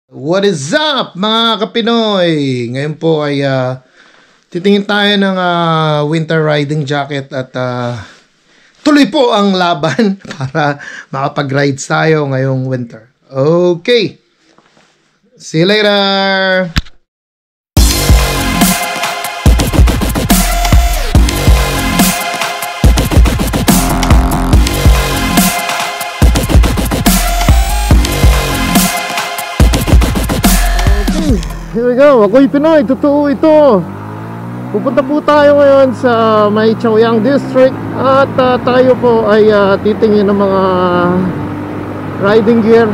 What is up mga kapinoy? Ngayon po ay titingin tayo ng winter riding jacket at tuloy po ang laban para makapag-rides tayo ngayong winter. Okay. See you later. Here we go, ako'y Pinoy, totoo ito. Pupunta po tayo ngayon sa May Chaoyang District at tayo po ay titingin ng mga riding gear,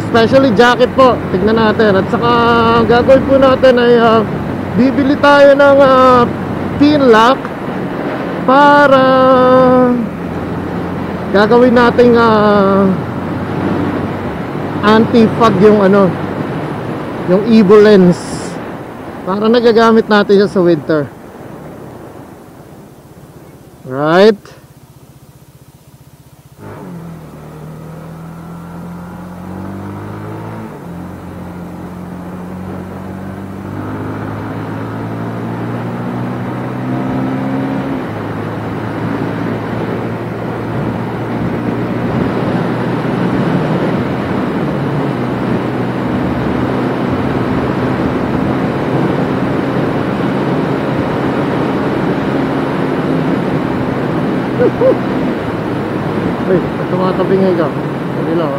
especially jacket po. Tignan natin at saka gagawin po natin ay bibili tayo ng pin lock para gagawin nating anti-fog yung yung EVO lens para nagagamit natin siya sa winter. Right? Ay, tumatabi nga ikaw. Hindi lang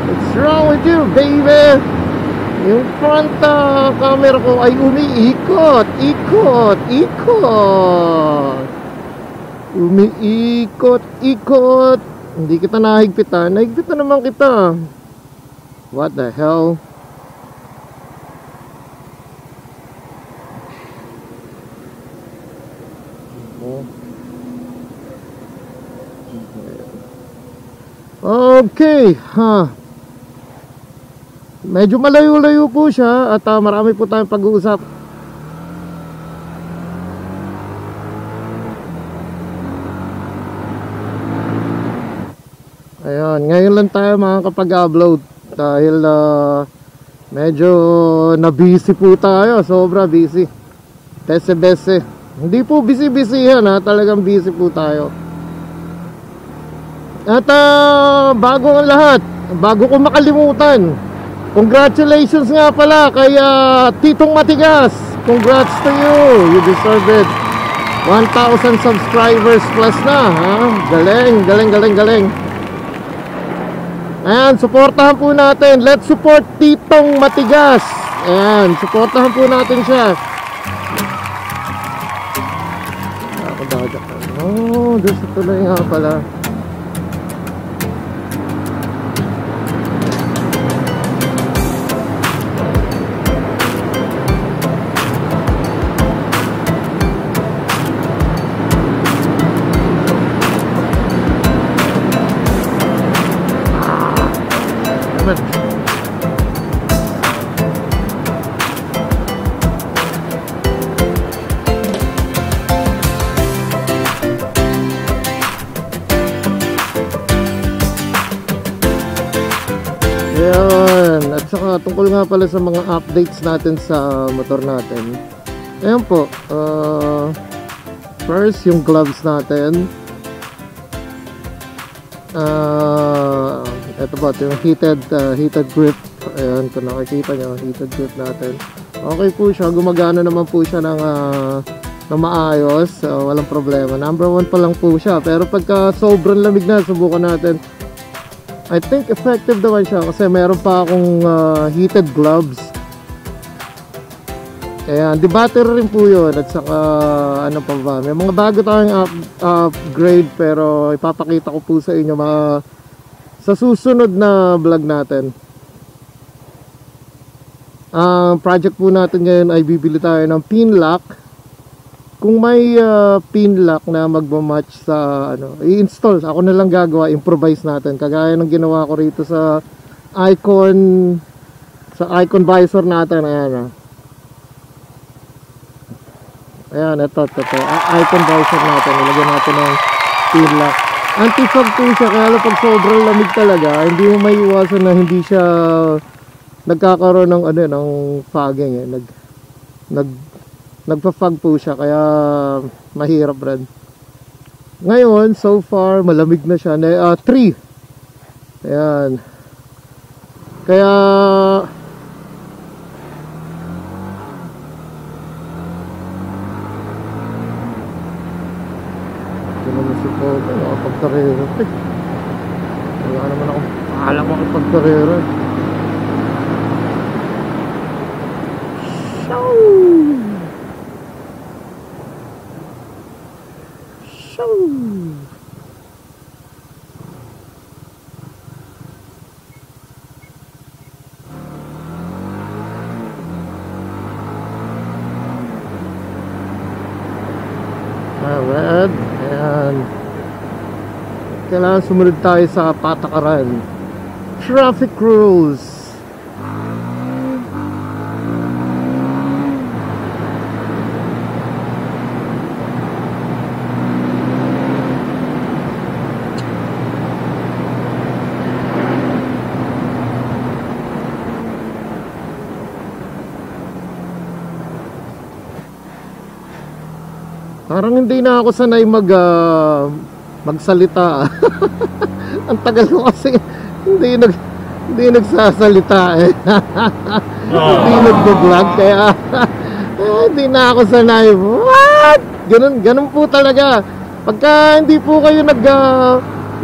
What's wrong with you, baby? Yung front camera ko ay umiikot. Ikot. Umiikot. Hindi kita nahigpitan. Nahigpitan naman kita. What the hell? Okay, medyo malayo-layo po siya at marami po tayong pag-uusap. Ayun, ngayon lang tayo makakapag-upload dahil medyo na-busy po tayo, sobra busy. Bese. Hindi po busy yan talagang busy po tayo. At bago ang lahat, bago ko makalimutan, congratulations nga pala kay Titong Matigas. Congrats to you, you deserve it. 1,000 subscribers plus na, galing. Ayan, supportahan po natin. Let's support Titong Matigas. Ayan, supportahan po natin siya. Oh, doon sa tuloy nga pala. Ayan, at saka tungkol nga pala sa mga updates natin sa motor natin. Ayan po, first yung gloves natin. Ito po, yung heated grip. Ayan, kung nakikita nyo, heated grip natin. Okay po siya, gumagana naman po siya ng maayos, walang problema. Number 1 pa lang po siya, pero pagka sobrang lamig na, subukan natin. I think effective naman siya kasi meron pa akong heated gloves. Ayan, di battery rin po yun. At saka ano pa ba, may mga bago tayong upgrade, pero ipapakita ko po sa inyo sa susunod na vlog natin. Project po natin ngayon ay bibili tayo ng pin lock. Kung may pin lock na magmamatch sa i-install, ako na lang gagawa, improvise natin. Kagaya ng ginawa ko rito sa icon visor natin. Ayan. Ayan, ito. Icon visor natin. Ilagyan natin ng pin lock. Anti-fog po siya, kaya lang pag sobrang lamig talaga, hindi mo maiiwasan na hindi siya nagkakaroon ng ng fogging eh. Nagpa-fog po siya, kaya mahirap rin. Ngayon, so far, malamig na siya. 3. Ayan. Kaya ito naman si Pogo, nakapagkarera. Wala naman ako alam ko kapagkarera. Red. Ayan. Kailangan sumunod tayo sa patakaran. Traffic rules. Parang hindi na ako sanay magsalita. Ang tagal ko kasi hindi nagsasalita eh. Hindi nagbo-vlog kaya hindi na ako sanay. What? Ganun po talaga. Pagka hindi po kayo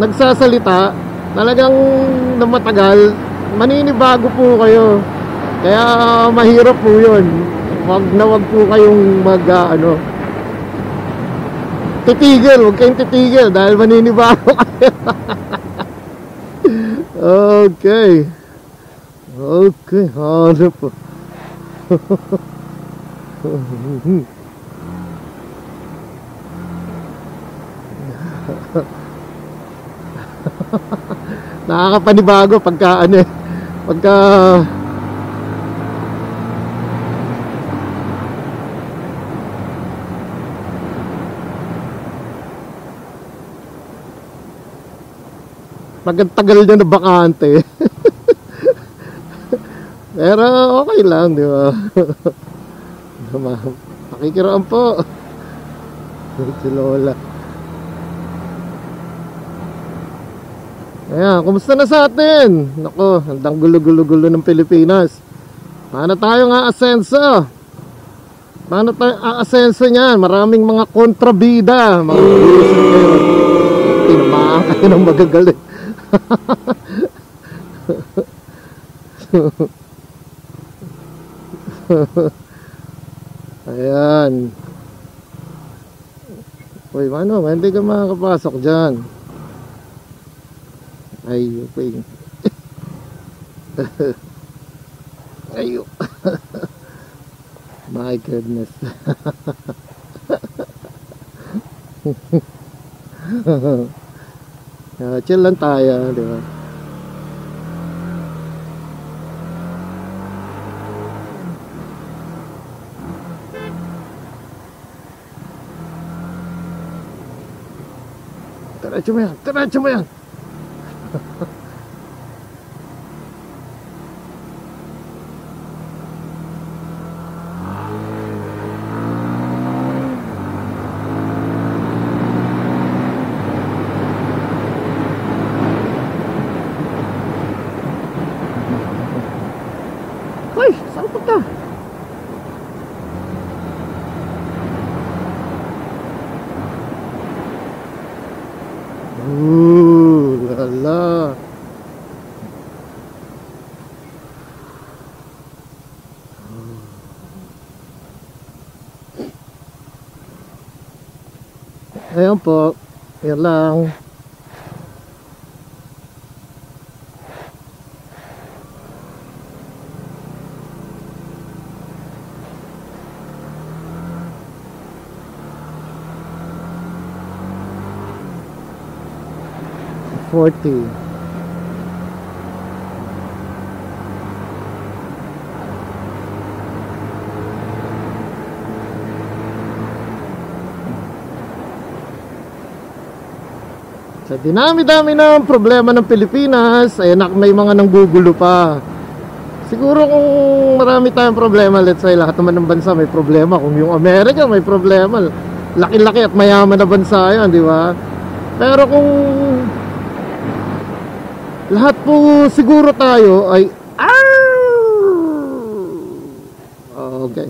nagsasalita, talagang na matagal, maninibago po kayo. Kaya mahirap po 'yun. Wag po kayong titigil, huwag kayong titigil dahil maninibago kayo. Okay. Ano po? Nakakapanibago pagka tagal niya na bakante. Pero okay lang, di ba? Pakikiraan po. Si Lola. Ayan, kumusta na sa atin? Nako, handang gulo-gulo-gulo ng Pilipinas. Paano tayo nga asenso? Paano tayo aasenso niyan? Maraming mga kontrabida. Mga buwisit kayo. Tinamaan kayo ng magagaling. Ayan. Uy, mano, hindi ka makakapasok dyan. Ay, okay. Ayo. My goodness. Chill lang tayo, di ba? Diretso mo yan. Hoy, saan punta? Lala. Ayan po, yan lang. $40. Sa dinami-dami ng problema ng Pilipinas, ay may mga nanggugulo pa. Siguro kung marami tayong problema, let's say lahat naman ng bansa may problema. Kung yung Amerika may problema, laki-laki at mayaman na bansa yan, di ba? Pero kung lahat po siguro tayo ay okay.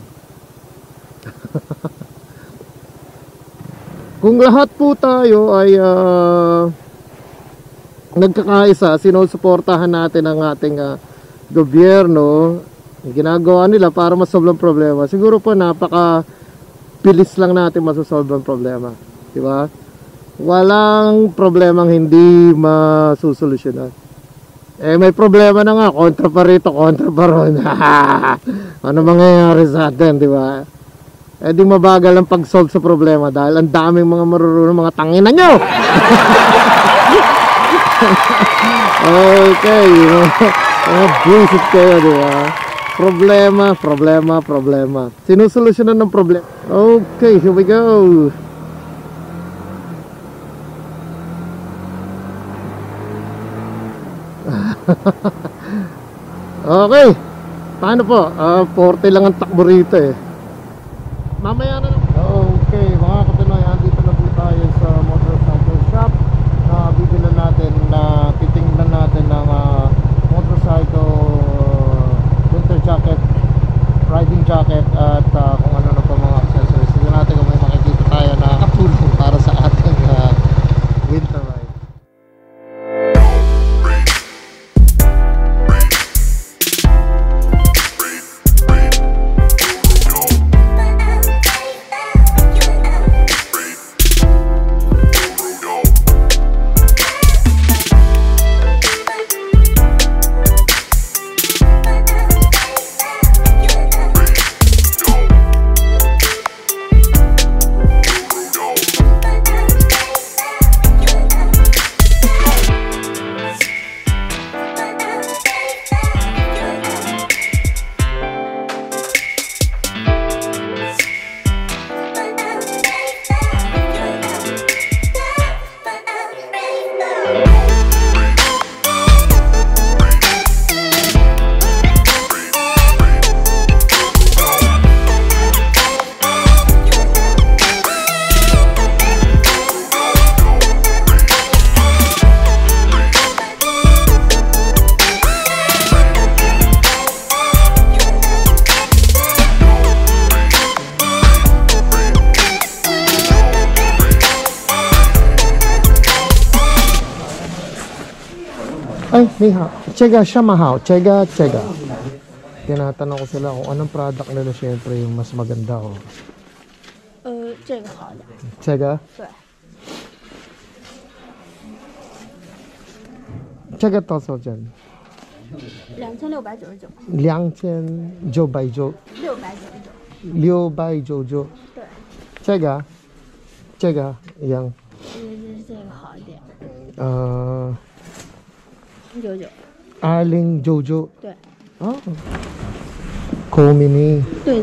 Kung lahat po tayo ay nagkakaisa, sinusuportahan natin ang ating gobyerno, ginagawa nila para masolve ang problema, siguro po napaka-bilis lang natin masosolve ang problema, di ba? Walang problemang hindi masusolusyonan. May problema na nga, kontra pa rito, kontra pa ron. Ano mangyayari sa atin, di ba? Di mabagal ang pag-solve sa problema dahil ang daming mga marurunong mga tangina nyo. Okay, bullshit kayo, di ba? Problema. Sinusolusyonan ng problema. Okay, here we go. Okay. Paano po? 40 lang ang takbo rito eh. Mamaya na lang. Okay, mga kapinoy, andito na po tayo sa motorcycle shop. Bibilan natin na titingnan natin ng motorcycle winter jacket, riding jacket at kung ano na pa mga accessories. Tignan natin kung may makikita tayo na katulong para sa ating winter ride. Ay, niha. Chega siya mahal. Chega. Tinatanong ko sila kung anong product nila, syempre yung mas maganda ko. 这个好的。 Chega? 对。 Chega 多少钱2699。 2999 699 对。 Chega 一样。这个好一点。 99。 2099。 对。 哦。Komini。 对。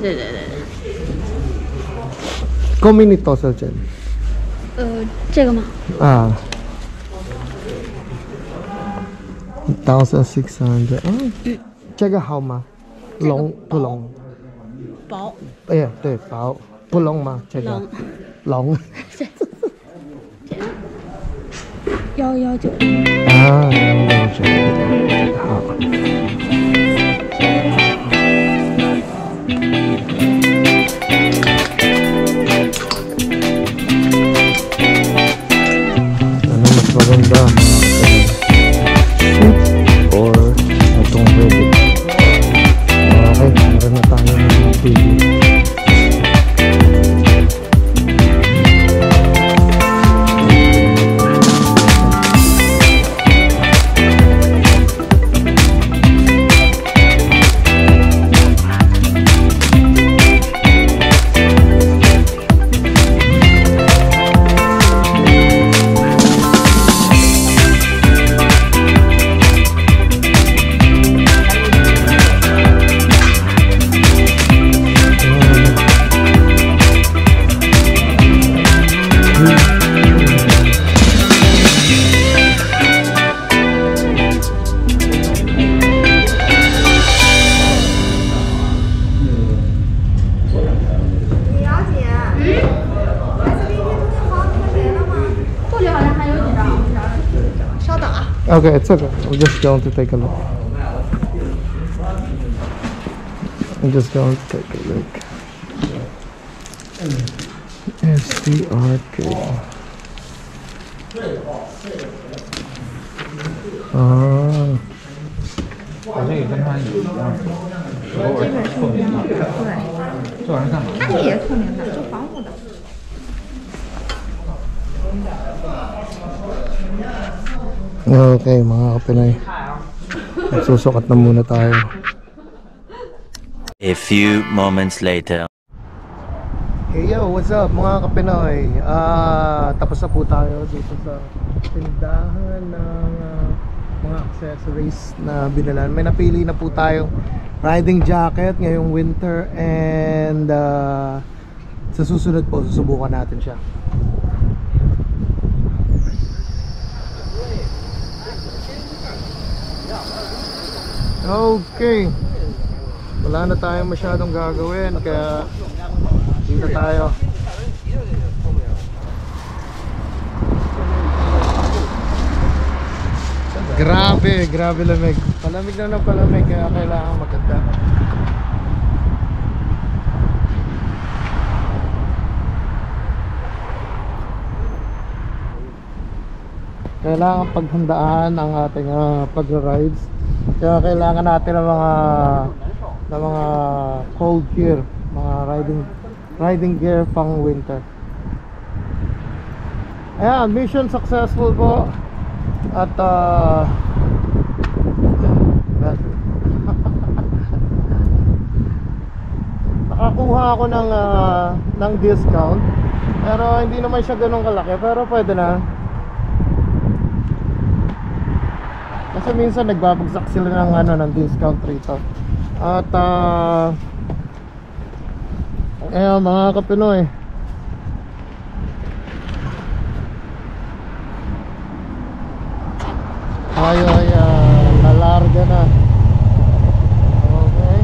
Komini 多少钱？ 这个吗？ 啊。1600。这个好吗？龙不龙？ 薄。 哎呀，对，薄不龙吗？这个龙。 119。 啊，119。好。 Ano mas maganda? Shoot or itong ready? Okay, meron na tayo ng TV. Okay, it's okay. I'm just going to take a look. I'm just going to take a look. STRK. Ah. 好像也跟他有一样，偶尔透明的。对，这玩意儿干嘛？它也透明的，就防护的。 Okay, mga kapinay. Susukat na muna tayo. A few moments later. Hey yo, what's up mga kapinoy? Tapos na po tayo dito sa tindahan ng mga accessories na binalan. May napili na po tayong riding jacket ngayong winter, and sa susunod po susubukan natin siya. Okay, wala na tayong masyadong gagawin kaya dito tayo. Grabe lamig. Palamig na ng palamig kaya kailangan maganda. Kailangan paghandaan ang ating pag-rides. Kaya kailangan natin ng mga cold gear, mga riding gear pang winter. Ayan, mission successful po. At nakakuha ako ng discount, pero hindi naman siya ganun kalaki, pero pwede na. Kasi minsan nagbabagsak sila ng discount rito. At ayan mga kapinoy, tayo ay nalarga na. Okay.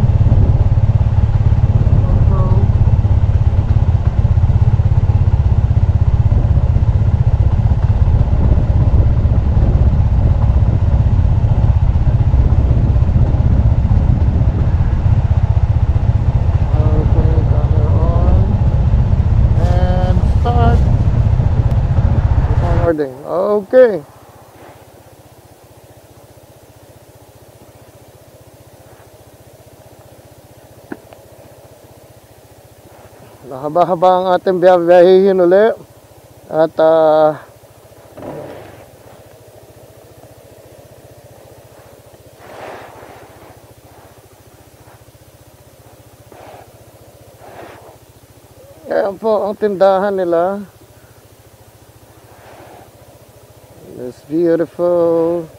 Okay. Mahaba-haba ang ating biyahihin uli. At ayan po ang tindahan nila. It's beautiful.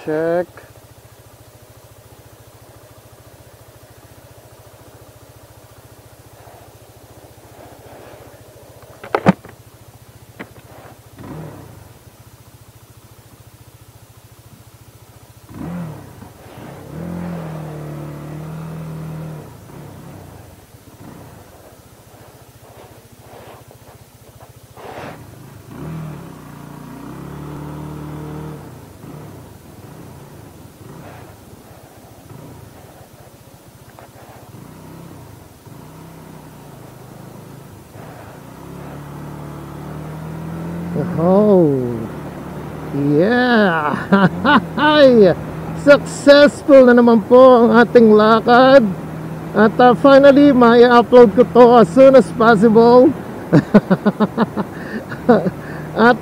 Check. Oh, yeah. Successful na naman po ang ating lakad. At finally, may upload ko to as soon as possible. At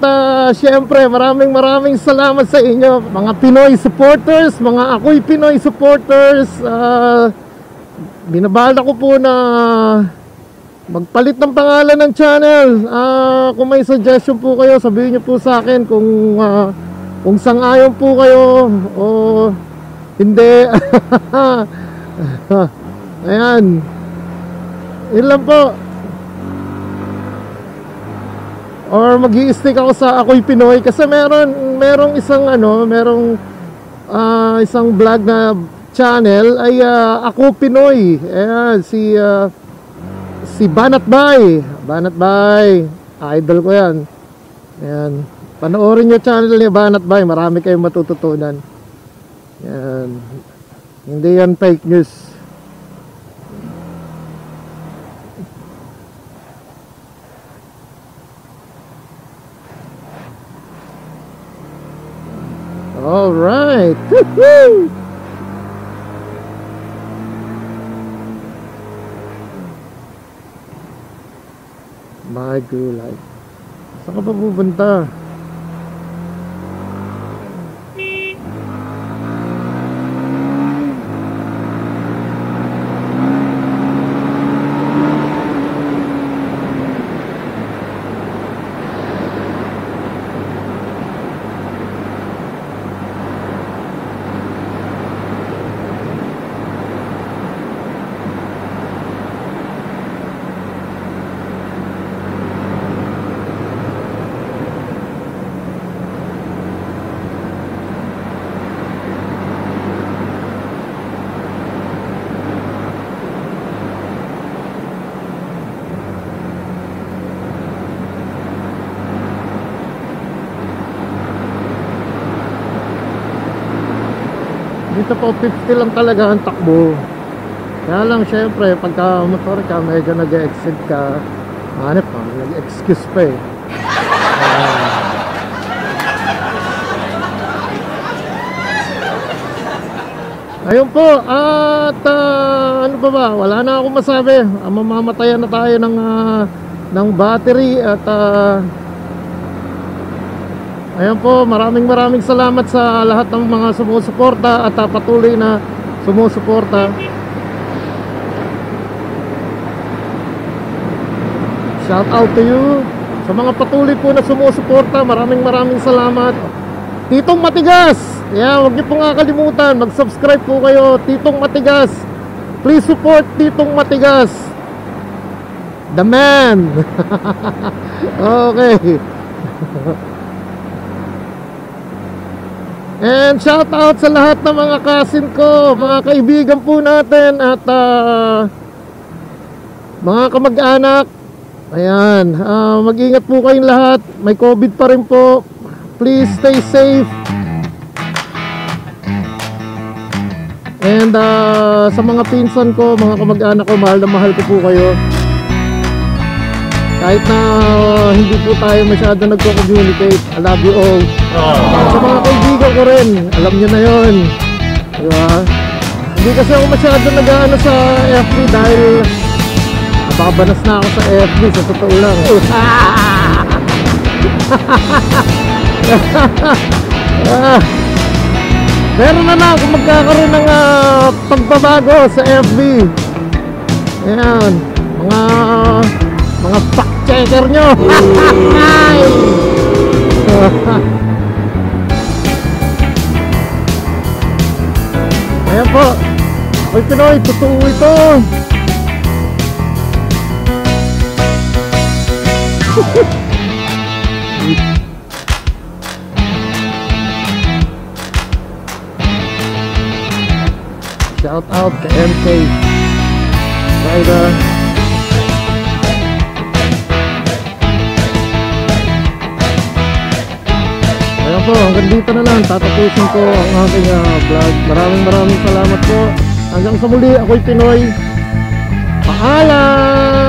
syempre, maraming salamat sa inyo, mga Pinoy supporters, mga ako'y Pinoy supporters. Binabala ko po na magpalit ng pangalan ng channel. Kung may suggestion po kayo, sabihin nyo po sa akin kung sang-ayon po kayo o hindi. Ayan, yun lang po. Or mag-i-stick ako sa ako'y Pinoy, kasi merong isang isang vlog na channel ay Ako Pinoy. Ayan, si si Banat Bay. Banat Bay, idol ko yan. Ayan, panoorin nyo channel ni Banat Bay, marami kayong matututunan. Ayan, hindi yan fake news. Alright. Woohoo! My gulay. Saan ka pa pupunta? Dito po 50 lang talaga ang takbo. Kaya lang syempre pagka motor ka medyo nag-exit ka, hanep pa, nag-excuse pa eh. Ayun po, at ano pa ba, wala na akong masabi. Mamamatayan na tayo ng battery at ayan po, maraming salamat sa lahat ng mga sumusuporta at patuloy na sumusuporta. Shout out to you sa mga patuloy po na sumusuporta. Maraming salamat. Titong Matigas, yeah, huwag niyo po nga kalimutan, mag-subscribe po kayo. Titong Matigas, please support Titong Matigas, the man. Okay. And shout out sa lahat ng mga kasin ko, mga kaibigan po natin at mga kamag-anak. Ayan, mag-ingat po kayong lahat. May COVID pa rin po. Please stay safe. And sa mga pinsan ko, mga kamag-anak ko, mahal na mahal ko po kayo. Kahit na hindi po tayo masyado nagko-communicate, I love you all. Sa mga kaibigan ko rin, alam nyo na yun, diba? Hindi kasi ako masyado nag-ano sa FB dahil nababanas na ako sa FB, sa totoo lang. Pero na lang kung magkakaroon ng pagbabago sa FB. Ayan, mga fact checker nyo. Ayan po, Oy Pinoy, totoo ito. Shout out to MK Rider. Ayan po, hanggang dito na lang tatapusin ko ang aking vlog. Maraming salamat po. Hanggang sa muli, ako'y Pinoy. Paalam!